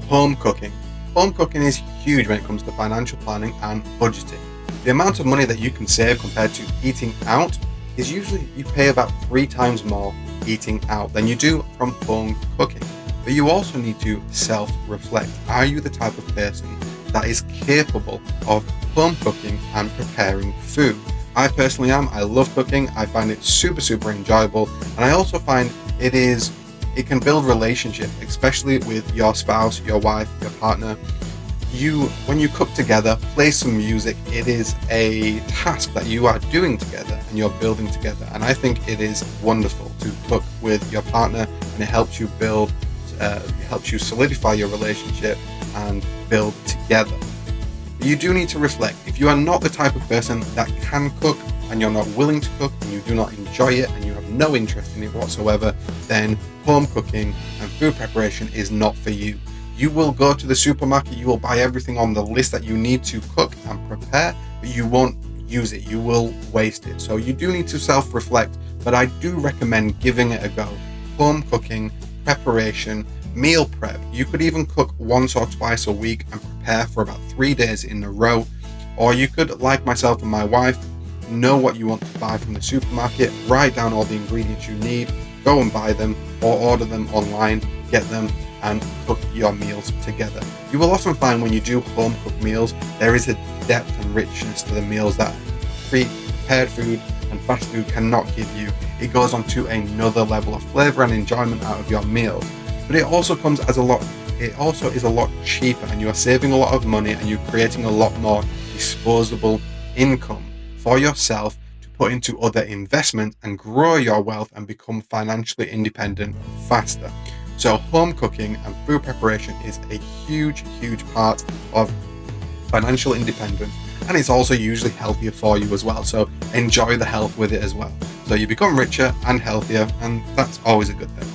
Home cooking. Home cooking is huge when it comes to financial planning and budgeting. The amount of money that you can save compared to eating out is usually you pay about 3 times more eating out than you do from home cooking. But you also need to self-reflect. Are you the type of person that is capable of home cooking and preparing food? I personally am. I love cooking. I find it super enjoyable. And I also find it can build relationship, especially with your spouse, your wife, your partner. When you cook together, play some music, it is a task that you are doing together and you're building together. And I think it is wonderful to cook with your partner, and it helps you solidify your relationship and build together. But you do need to reflect. If you are not the type of person that can cook, and you're not willing to cook, and you do not enjoy it, and you have no interest in it whatsoever, then home cooking and food preparation is not for you. You will go to the supermarket, you will buy everything on the list that you need to cook and prepare, but you won't use it, you will waste it. So you do need to self-reflect, but I do recommend giving it a go. Home cooking, preparation, meal prep. You could even cook once or twice a week and prepare for about 3 days in a row. Or you could, like myself and my wife, know what you want to buy from the supermarket, write down all the ingredients you need, go and buy them, or order them online, get them, and cook your meals together. You will often find when you do home cooked meals, there is a depth and richness to the meals that prepared food and fast food cannot give you. It goes on to another level of flavor and enjoyment out of your meals. But it also is a lot cheaper, and you are saving a lot of money, and you're creating a lot more disposable income for yourself to put into other investment and grow your wealth and become financially independent faster. So home cooking and food preparation is a huge part of financial independence, and it's also usually healthier for you as well. So enjoy the health with it as well. So you become richer and healthier, and that's always a good thing.